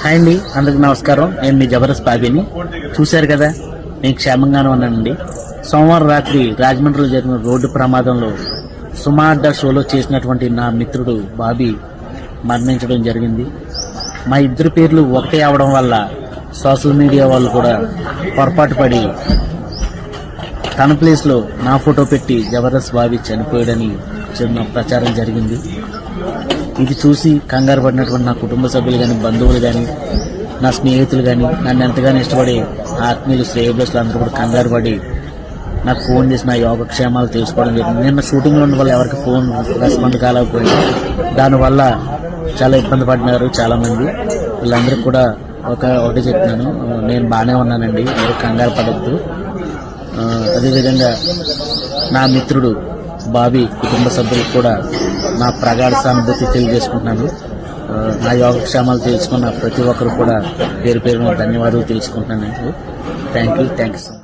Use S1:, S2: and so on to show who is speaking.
S1: Hi అండి, అందరికి నమస్కారం. నేను మీ జబర్దస్త్ బాబీని. చూశారు కదా, నేను క్షేమంగానే ఉన్నానండి. సోమవారం రాత్రి రాజమండ్రిలో జరిగిన రోడ్డు ప్రమాదంలో సుమా అడ్డా షోలో చేసినటువంటి నా మిత్రుడు బాబీ మరణించడం జరిగింది. మా ఇద్దరు పేర్లు ఒకటే అవడం వల్ల సోషల్ మీడియా వాళ్ళు కూడా పొరపాటు పడి తన ప్లేస్లో నా ఫోటో పెట్టి జబర్దస్త్ బాబీ చనిపోయాడని చిన్న ప్రచారం జరిగింది. ఇది చూసి కంగారు పడినటువంటి నా కుటుంబ సభ్యులు కానీ, బంధువులు కానీ, నా స్నేహితులు కానీ, నన్ను ఎంతగానో ఇష్టపడి ఆత్మీయులు, శ్రేయబులు అందరూ కూడా కంగారు పడి నాకు ఫోన్ చేసి నా యోగక్షేమాలు తెలుసుకోవడం జరిగింది. నిన్న షూటింగ్లో ఉన్న వాళ్ళు ఎవరికి ఫోన్ రెస్పాండ్ కాలేకపోయింది. దానివల్ల చాలా ఇబ్బంది పడినారు చాలామంది. వీళ్ళందరికీ కూడా ఒకటి చెప్తున్నాను, నేను బాగానే ఉన్నానండి, ఎవరు కంగారు పడద్దు. అదేవిధంగా నా మిత్రుడు బాబీ కుటుంబ సభ్యులకు కూడా నా ప్రగాఢ సానుభూతి తెలియజేసుకుంటున్నాను. నా యోగక్షేమాలు తెలుసుకున్న ప్రతి ఒక్కరు కూడా పేరు పేరున ధన్యవాదాలు తెలుసుకుంటున్నాను. Thank you so much.